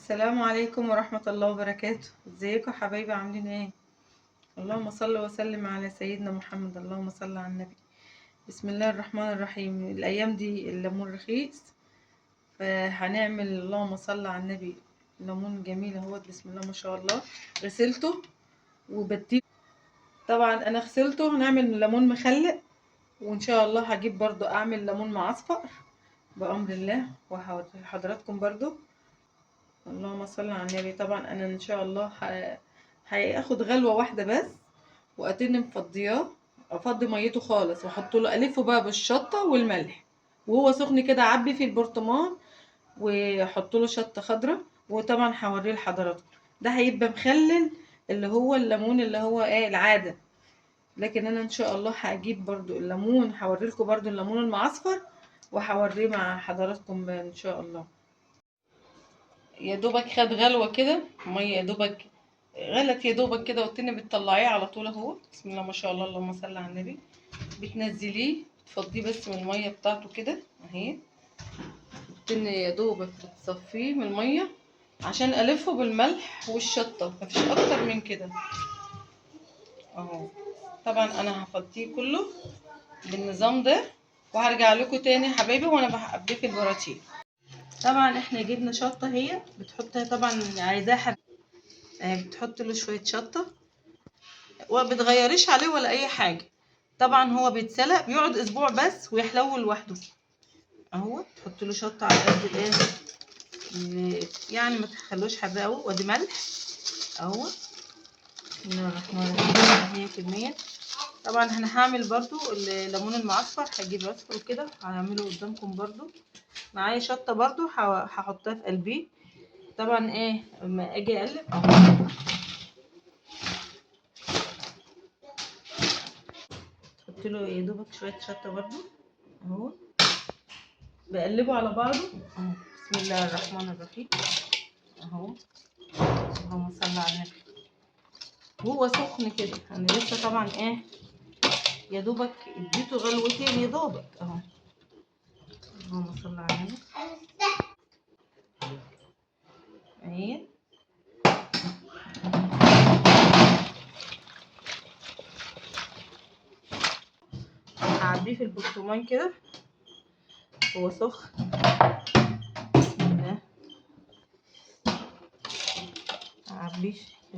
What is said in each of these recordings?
السلام عليكم ورحمة الله وبركاته. ازيكم يا حبايبي، عاملين ايه؟ اللهم صل وسلم على سيدنا محمد. اللهم صل على النبي. بسم الله الرحمن الرحيم. الايام دي الليمون رخيص، فهنعمل اللهم صل على النبي ليمون جميل اهوت. بسم الله ما شاء الله. غسلته وبديه. طبعا انا غسلته. هنعمل ليمون مخلل، وان شاء الله هجيب برضو اعمل ليمون معصفر بامر الله، وهوري لحضراتكم برضو. اللهم صل على النبي. طبعا انا ان شاء الله هاخد غلوه واحده بس، واتني مفضياه. افضي ميته خالص واحط له، الفه بقى بالشطه والملح، وهو سخن كده اعبي في البرطمان واحط له شطه خضراء. وطبعا هوريه لحضراتكم. ده هيبقى مخلل، اللي هو الليمون اللي هو ايه العاده. لكن انا ان شاء الله هجيب برضو الليمون، هوريلكم برضو الليمون المعصفر، وهوريه مع حضراتكم ان شاء الله. يا دوبك خد غلوه كده ميه، يا دوبك غلت يا دوبك كده، والتاني بتطلعيه على طول اهو. بسم الله ما شاء الله. اللهم صل على النبي. بتنزليه تفضيه بس من الميه بتاعته كده اهي. التاني يا دوبك بتصفيه من الميه عشان الفه بالملح والشطه، مفيش اكتر من كده اهو. طبعا انا هفضيه كله بالنظام ده، وهرجع لكم تاني يا حبايبي وانا بحبيه في البراتين. طبعا احنا جبنا شطه، هي بتحطها طبعا عايزاها بتحط له شويه شطه، وبتغيريش عليه ولا اي حاجه. طبعا هو بيتسلق بيقعد اسبوع بس ويحلو لوحده اهو. تحط له شطه على قد الايه، يعني ما تخلوش حراق قوي. وادي ملح اهو. بسم الله الرحمن الرحيم 100%. طبعا انا هعمل برضو الليمون المعصفر، هجيب عصفر كده هعمله قدامكم برضو. معايا شطه برضو هحطها في قلبيه. طبعا ايه لما اجي اقلب اهو، تحط له يا دوبك شويه شطه برضو اهو. بقلبه على بعضه اهو. بسم الله الرحمن الرحيم اهو. اللهم صل على النبي. وهو سخن كده، انا لسه طبعا ايه يا دوبك اديته غلوتين يا دوبك اهو. اللهم صل على النبي اهي. هعبيه في البرطمان كده، هو سخن. بسم الله. هعبيه،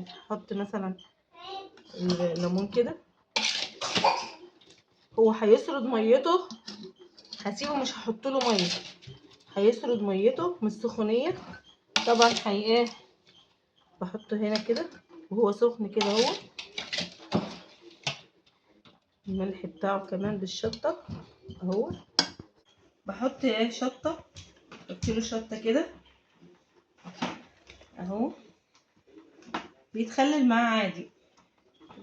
احط مثلا الليمون كده، هو هيسرد ميته. هسيبه مش هحط له ميه، هيسرد ميته من السخونيه. طبعا ايه بحطه هنا كده وهو سخن كده اهو. الملح بتاعه كمان بالشطه اهو. بحط ايه شطه، بحط له شطه كده اهو. بيتخلل معاه عادي.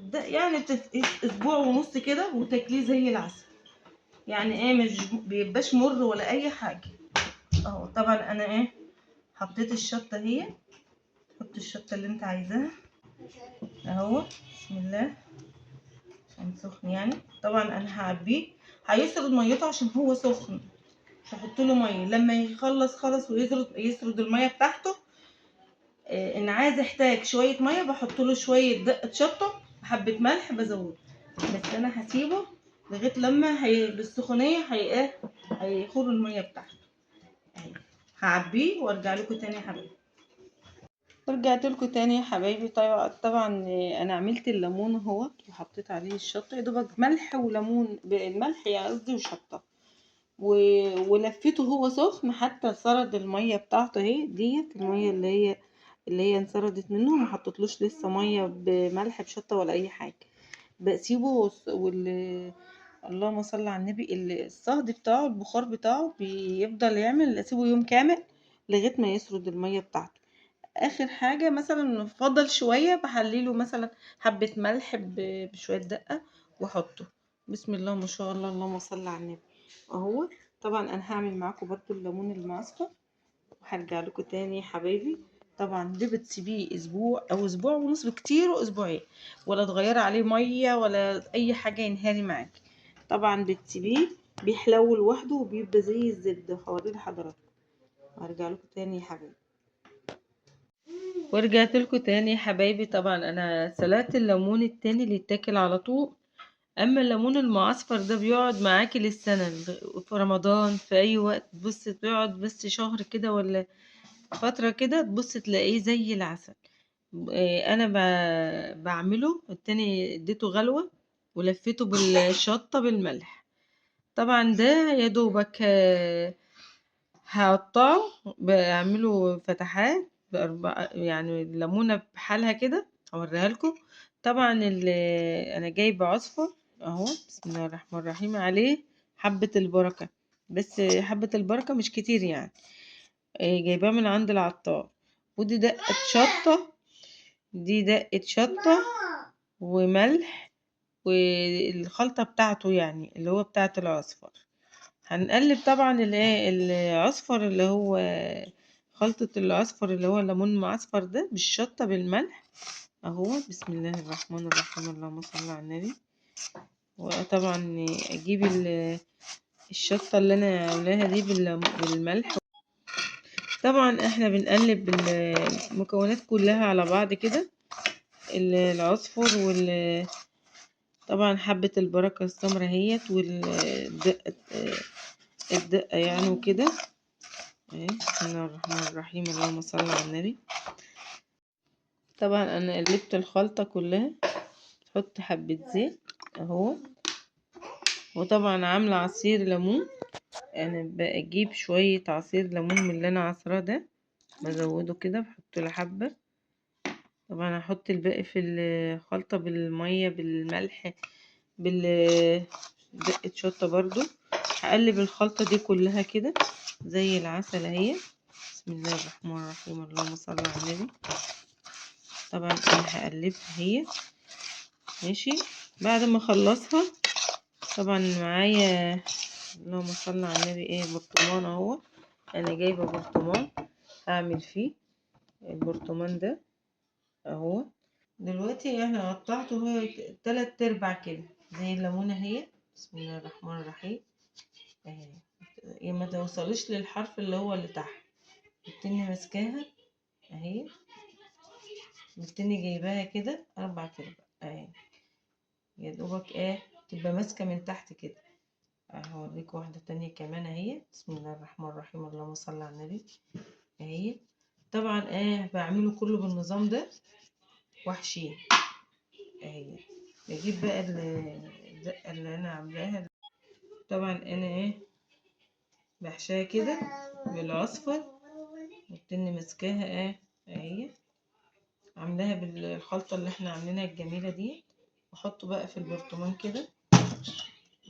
ده يعني اسبوع ونص كده وتاكليه زي العسل. يعني ايه مش بيبقاش مر ولا اي حاجه اهو. طبعا انا ايه حطيت الشطه اهي. حط الشطه اللي انت عايزاها اهو. بسم الله. عشان سخن يعني. طبعا انا هعبيه، هيسرد ميته عشان هو سخن. مش هحط له ميه. لما يخلص خالص ويسرد الميه بتاعته، ان عايز احتاج شويه ميه بحط له شويه دقه شطه وحبه ملح بزود. بس انا هسيبه لغايه لما بالسخونيه ايه هيخر الميه بتاعته اهي. هعبيه وارجع لكم تاني يا حبايبي. رجعت لكم تاني يا حبايبي. طبعا انا عملت الليمون اهوت وحطيت عليه الشطه، يا دوبك ملح وليمون بالملح يعني قصدي وشطه، ولفيته هو سخن حتى سرد الميه بتاعته اهي. ديت الميه اللي هي انسردت منه. ما حطيتلوش لسه ميه بملح بشطه ولا اي حاجه. بسيبه اللهم صل على النبي. الصهد بتاعه البخار بتاعه بيفضل يعمل، اسيبه يوم كامل لغايه ما يسرد الميه بتاعته. اخر حاجه مثلا فضل شويه بحليله مثلا حبه ملح بشويه دقه واحطه. بسم الله ما شاء الله. اللهم صل على النبي اهو. طبعا انا هعمل معاكم برضو الليمون المعصفر وهرجع لكم تاني يا حبايبي. طبعا ده بتسيبيه اسبوع او اسبوع ونص بكتير، واسبوعين، ولا تغيري عليه ميه ولا اي حاجه ينهاري معاكي. طبعا بتسيبيه بيحلو لوحده وبيبقى زي الزبده. هوريه لحضراتكم وهرجع لكم تاني يا حبايبي. ورجعت لكم تاني يا حبايبي. طبعا انا سلقت الليمون التاني اللي يتاكل على طول، اما الليمون المعصفر ده بيقعد معاكي للسنة، في رمضان في اي وقت بص بيقعد بس شهر كده ولا فترة كده، تبص تلاقيه زي العسل. انا بعمله التاني، اديته غلوة ولفيته بالشطة بالملح. طبعا ده يا دوبك هقطعه، بعمله فتحات بأربع، يعني الليمونة بحالها كده اوريها لكم. طبعا انا جايبه عصفر اهو، بسم الله الرحمن الرحيم، عليه حبة البركة، بس حبة البركة مش كتير يعني. جايباه من عند العطار. ودي دقة شطة، دي دقة شطة وملح، والخلطة بتاعته يعني اللي هو بتاعة العصفر. هنقلب طبعا العصفر اللي هو خلطة العصفر اللي هو الليمون المعصفر ده بالشطة بالملح اهو. بسم الله الرحمن الرحيم، اللهم صل على النبي. وطبعا اجيب الشطة اللي انا عاملاها دي بالملح. طبعا احنا بنقلب المكونات كلها على بعض كده، العصفر طبعا حبة البركة السمرة اهيت، والدقة الدقة يعني وكده اهي. بسم الله الرحمن الرحيم، اللهم صل على النبي. طبعا انا قلبت الخلطة كلها، تحط حبة زيت اهو. وطبعا عاملة عصير ليمون، انا بجيب شوية عصير ليمون من اللي انا عصراه ده، بزوده كده، بحط له حبة. طبعا هحط الباقي في الخلطة بالمية بالملح دقة شطة برضو. هقلب الخلطة دي كلها كده زي العسل اهي. بسم الله الرحمن الرحيم، اللهم صل على النبي. طبعا انا هقلبها هي ماشي. بعد ما اخلصها طبعا معايا، اللهم صل على النبي، برطمان اهو. انا جايبه برطمان هعمل فيه البرطمان ده اهو. دلوقتي انا قطعته هو 3/4 كده زي الليمونه اهي. بسم الله الرحمن الرحيم اهي. يا ما توصلش للحرف اللي تحت، التاني ماسكاها اهي، التاني جايباها كده 4/4 اهي، يا دوبك تبقى ماسكه من تحت كده. هوريك واحده تانية كمان اهي. بسم الله الرحمن الرحيم، اللهم صل على النبي اهي. طبعا بعمله كله بالنظام ده واحشيه اهي. بجيب بقى الدقه اللي انا عاملاها. طبعا انا بحشاها كده بالعصفر، والتاني ماسكاها اهي، عاملاها بالخلطة اللي احنا عاملينها الجميلة دي. واحطه بقى في البرطمان كده،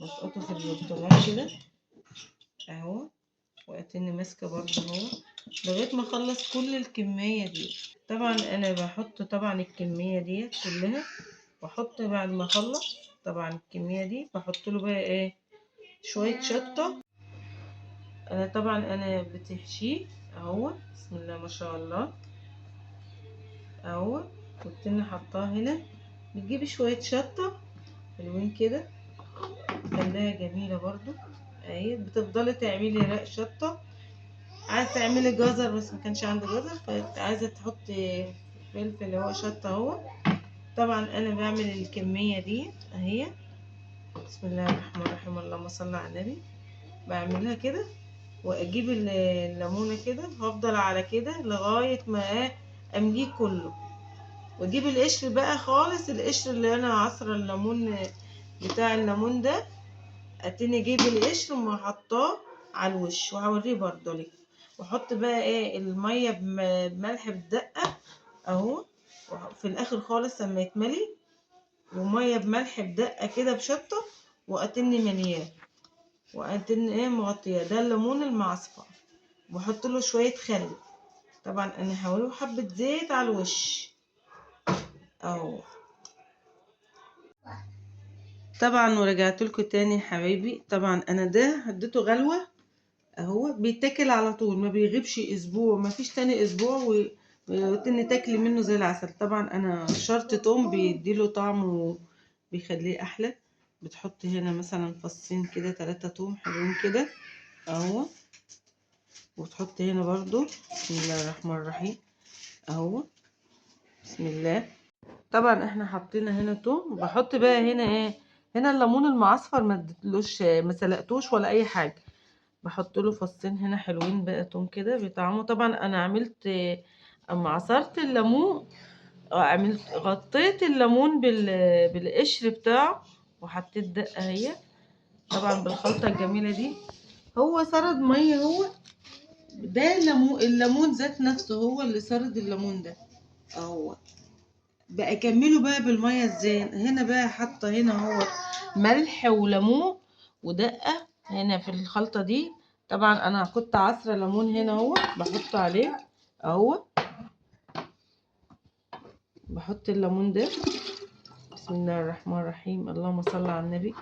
بسقطه في البرطمان كده اهو، واتني ماسكة برضه اهو لغاية ما اخلص كل الكمية دي. طبعا انا بحط طبعا الكمية دي كلها، واحط بعد ما اخلص طبعا الكمية دي بحط له بقى شوية شطة. انا طبعا بتحشيه اهو. بسم الله ما شاء الله اهو. والتاني حطاه هنا، بتجيبي شوية شطة حلوين كده، خلاها جميلة برضو اهي. بتفضلي تعملي رق شطة، عايزة تعملي جزر بس مكانش عندي جزر، فعايزة تحطي فلفل هو شطة اهو. طبعا انا بعمل الكمية دي اهي. بسم الله الرحمن الرحيم، اللهم صل على النبي. بعملها كده، واجيب الليمونة كده، هفضل على كده لغاية ما امليه كله. واجيب القشر بقى خالص، القشر اللي انا عصره الليمون بتاع الليمون ده، اتني اجيب القشر وحطاه على الوش، وهوريه برضه لك. واحط بقى الميه بملح بالدقه اهو في الاخر خالص لما يتملي، وميه بملح بدقه كده بشطه، واتني ملياه، واتني مغطياه. ده الليمون المعصفر، واحط له شويه خل. طبعا انا هوريه حبه زيت على الوش اهو. طبعا ورجعت لكم تاني يا حبايبي. طبعا انا ده اديته غلوه اهو، بيتاكل على طول، ما بيغيبش اسبوع، ما فيش تاني اسبوع وتاني تاكلي منه زي العسل. طبعا انا شرط توم بيديله طعم وبيخليه احلى. بتحط هنا مثلا فصين كده 3 توم حلوين كده اهو. وتحط هنا برضو بسم الله الرحمن الرحيم اهو بسم الله. طبعا احنا حطينا هنا توم، بحط بقى هنا ايه، هنا الليمون المعصفر ما اديتلوش، ما سلقتوش ولا اي حاجه، بحط له فصين هنا حلوين بقى توم كده بيطعموا. طبعا انا عملت اما عصرت الليمون، غطيت الليمون بالقشر بتاعه، وحطيت دقه اهي طبعا بالخلطه الجميله دي. هو سرد ميه، هو ده الليمون ذات نفسه هو اللي سرد الليمون ده اهو. بقى اكمله بقى بالميه ازاي، هنا بقى حاطه هنا هو ملح وليمون ودقه هنا في الخلطه دي. طبعا انا كنت عصره ليمون هنا اهو بحط عليه اهو، بحط الليمون ده. بسم الله الرحمن الرحيم، اللهم صل على النبي.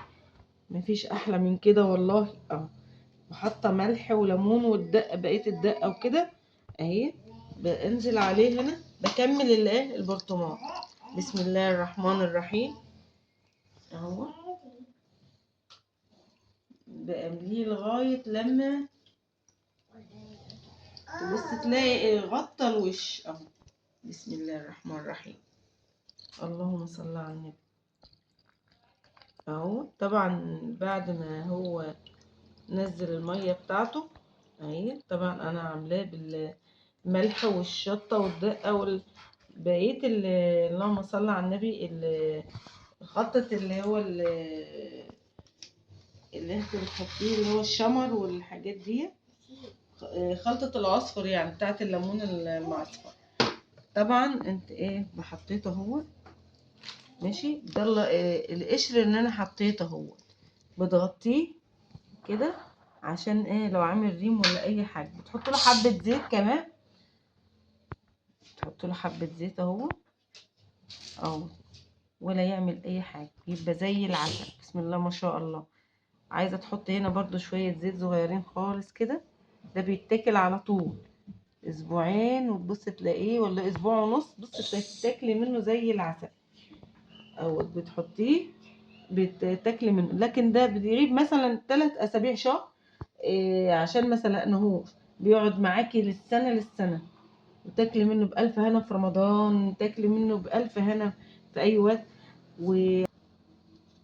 مفيش احلى من كده والله اهو. وحاطه ملح وليمون والدقه، بقيه الدقه وكده اهي. بنزل عليه هنا، بكمل الايه البرطمان. بسم الله الرحمن الرحيم اهو، بقليه لغايه لما تبص تلاقي غطى الوش اهو. بسم الله الرحمن الرحيم، اللهم صل على النبي اهو. طبعا بعد ما هو نزل الميه بتاعته اهي، طبعا انا عاملاه بالملح والشطه والدقه بقيه اللهم صل على النبي خلطه اللي هو اللي انت بتحطيه اللي هو الشمر والحاجات دي، خلطه العصفر يعني بتاعت الليمون المعصفر. طبعا انت ايه بحطيته اهو ماشي. ده القشر اللي انا حطيته اهو، بتغطيه كده عشان ايه لو عامل ريم ولا اي حاجه. بتحط له حبه زيت كمان، تحط له حبه زيت اهو اهو، ولا يعمل اي حاجه، يبقى زي العسل. بسم الله ما شاء الله. عايزه تحط هنا برضو شويه زيت صغيرين خالص كده. ده بيتاكل على طول اسبوعين وتبص تلاقيه، ولا اسبوع ونص بص تاكلي منه زي العسل. او بتحطيه بتاكلي منه، لكن ده بيغيب مثلا 3 اسابيع شهر إيه عشان ما سلقناهوش، بيقعد معاكي للسنه. وتاكلي منه بألف هنا في رمضان، تاكلي منه بألف هنا في اي وقت. وما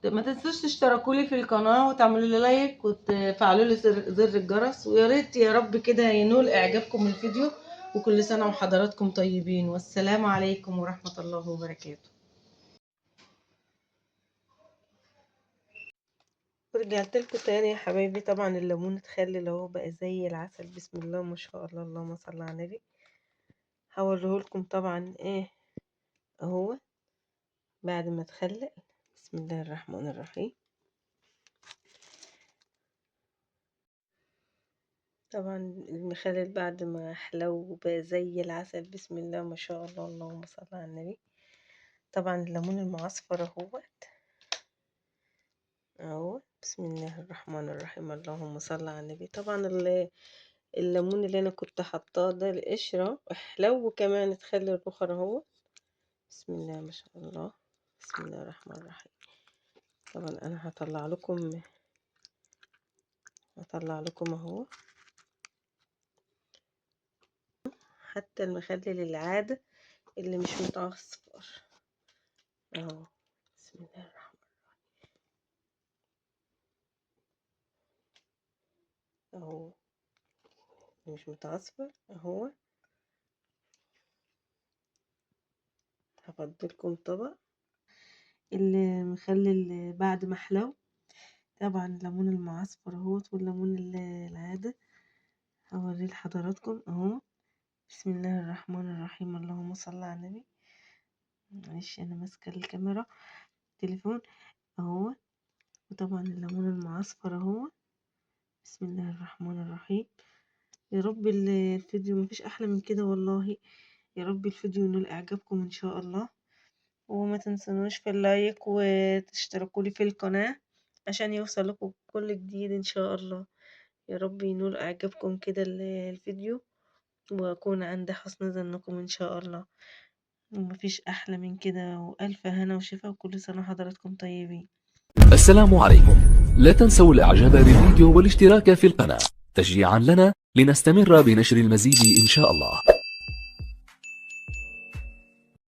تنسوش تشتركوا لي في القناه وتعملوا لي لايك وتفعلوا لي زر الجرس، ويا ريت يا رب كده ينول اعجابكم الفيديو. وكل سنه وحضراتكم طيبين، والسلام عليكم ورحمه الله وبركاته. ورجعت لكم تاني يا حبايبي. طبعا الليمون اتخلل اهو بقى زي العسل. بسم الله ما شاء الله، اللهم صل على النبي. هوريهولكم طبعا ايه اهو بعد ما اتخلل. بسم الله الرحمن الرحيم. طبعا المخلل بعد ما حلو بقى زي العسل. بسم الله ما شاء الله، اللهم صل على النبي. طبعا الليمون المعصفر اهو. بسم الله الرحمن الرحيم، اللهم صل على النبي. طبعا الليمون اللي انا كنت حطاه ده القشره حلو كمان اتخلل الرخر اهو. بسم الله ما شاء الله. بسم الله الرحمن الرحيم. طبعا انا هطلع لكم اهو حتى المخلل العادة اللي مش متعصفر اهو. بسم الله الرحمن اهو، مش متعصفر اهو. هفضلكم طبق المخلل بعد ما حلو. طبعا الليمون المعصفر اهوت والليمون العادة هوريه لحضراتكم اهو. بسم الله الرحمن الرحيم، اللهم صل على النبي. معلش انا ماسكه الكاميرا التليفون اهو. وطبعا الليمون المعصفر اهو. بسم الله الرحمن الرحيم. يا رب الفيديو مفيش احلى من كده والله. يا رب الفيديو ينال اعجابكم ان شاء الله. وما تنسونوش في اللايك وتشتركوا لي في القناة عشان يوصل لكم كل جديد ان شاء الله. يا رب ينول اعجابكم كده الفيديو، واكون عند حسن ظنكم ان شاء الله. ومفيش احلى من كده، والف هنا وشفا، وكل سنة حضراتكم طيبين. السلام عليكم. لا تنسوا الاعجاب بالفيديو والاشتراك في القناة تشجيعا لنا لنستمر بنشر المزيد ان شاء الله.